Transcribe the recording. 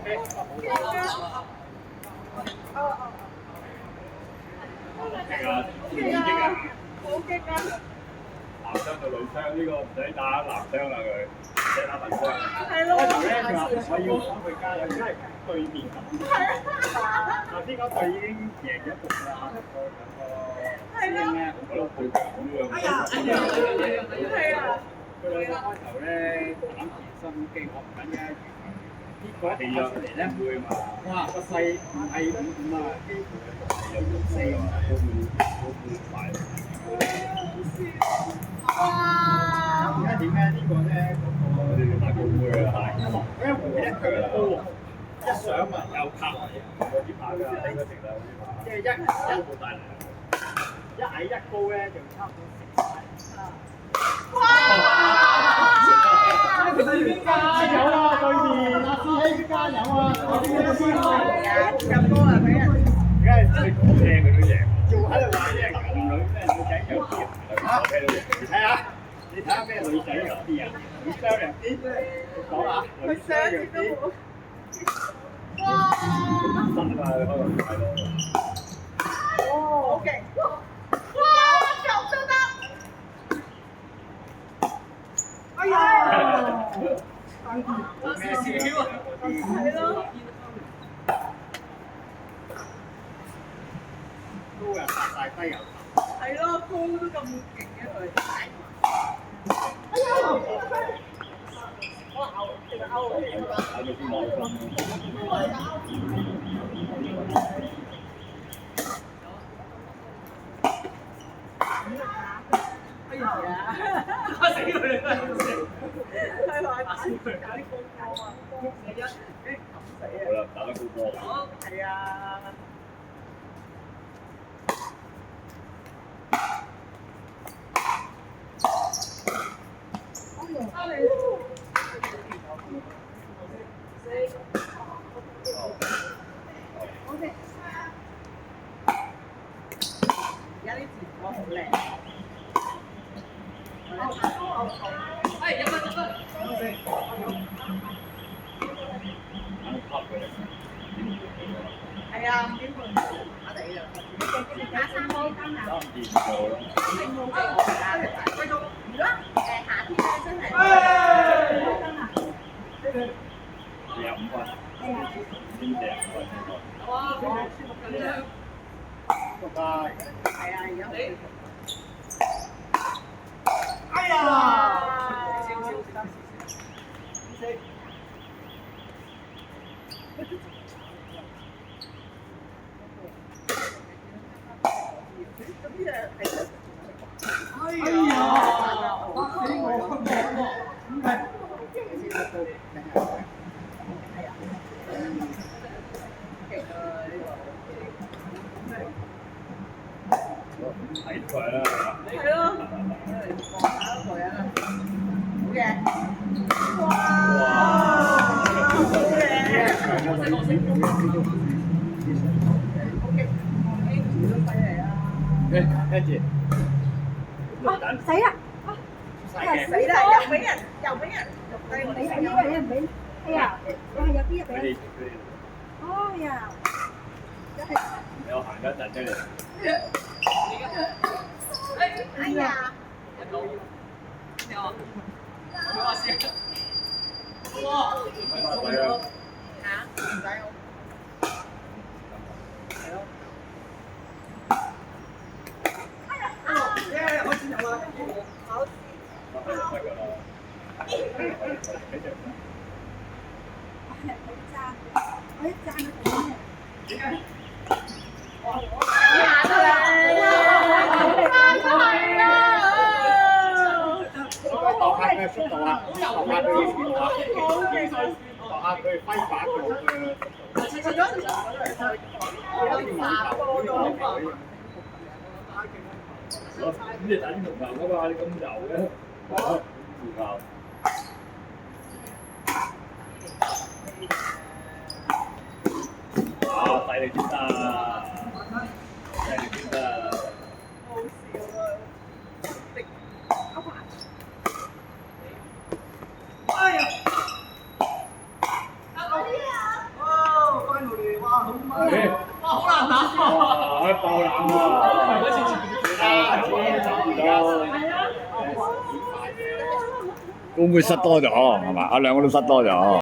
勁啊！好勁啊！男槍到女槍，呢個唔使打男槍啦佢，唔使打文槍。係咯。開頭咧佢話我要幫佢加油，而家係對面咁。頭先嗰隊已經贏咗局啦，個兩個師兄咧好多配腳咁樣。係啊！佢兩個開頭咧攬住心機學緊嘅，結果一出嚟咧唔會嘛。哇！個勢唔係5-5啊，幾乎係6-4啊，好快。哇！而家點解呢個咧嗰個大公妹啊，佢一回咧佢個波一上啊又拍，有啲拍㗎，應該食啦啲拍。即係一冇大力，一矮一高咧就差唔多食晒。哇！加油啊！對面阿師兄加油啊！我哋呢個先入波啊！俾人。而家係講聽佢都贏，仲喺度話咩男女咩女仔有啲人，我睇到你睇下，你睇下咩女仔有啲人，女雙人啲，講下女雙人啲。哇！得啊，開個快咯。哦，好勁！哇！咁都得。哎呀！咩事啊？係咯。高人發晒低油頭。係咯，高都咁勁嘅佢。哎呀！我嘔，其實嘔嚟㗎。搞到啲網哎呀！我死佢啦！係話打啲高波啊，第一，跟住冚死啊！好啦，打得高波。係啊！而家啲字幕好靚。係入分。係啊，5點半打地啦。打3波單啊。3點做咯。你冇俾我打，繼續。如果夏天咧真係。45分。先45分。哇！舒服緊張。拜拜。係啊，而家你。哎呀！哎呀！死我！睇佢啦。係咯。望下一個人啊！好嘅。哇！好嘢！跟住，死啦！死嘅，死啦！又俾人入低我哋俾呢個人俾，哎呀，哇有啲佢哋俾，哎呀，你我行咗一陣出嚟，哎呀！快啊！嚇？唔使我。係咯。開始有啦，好。得㗎啦。我一讚佢點嘅？度下佢嘅速度啊！度下佢嘅速度啊！度下佢揮把佢嘅速度。咁你打啲龍頭㗎嘛？你咁油嘅，龍頭。啊！細力啲啊！細力啲啊！好笑啊！哎呀！哇，好難打喎！哇！爆冷喎！嗰次會唔會失多咗係嘛？阿兩個都失多咗。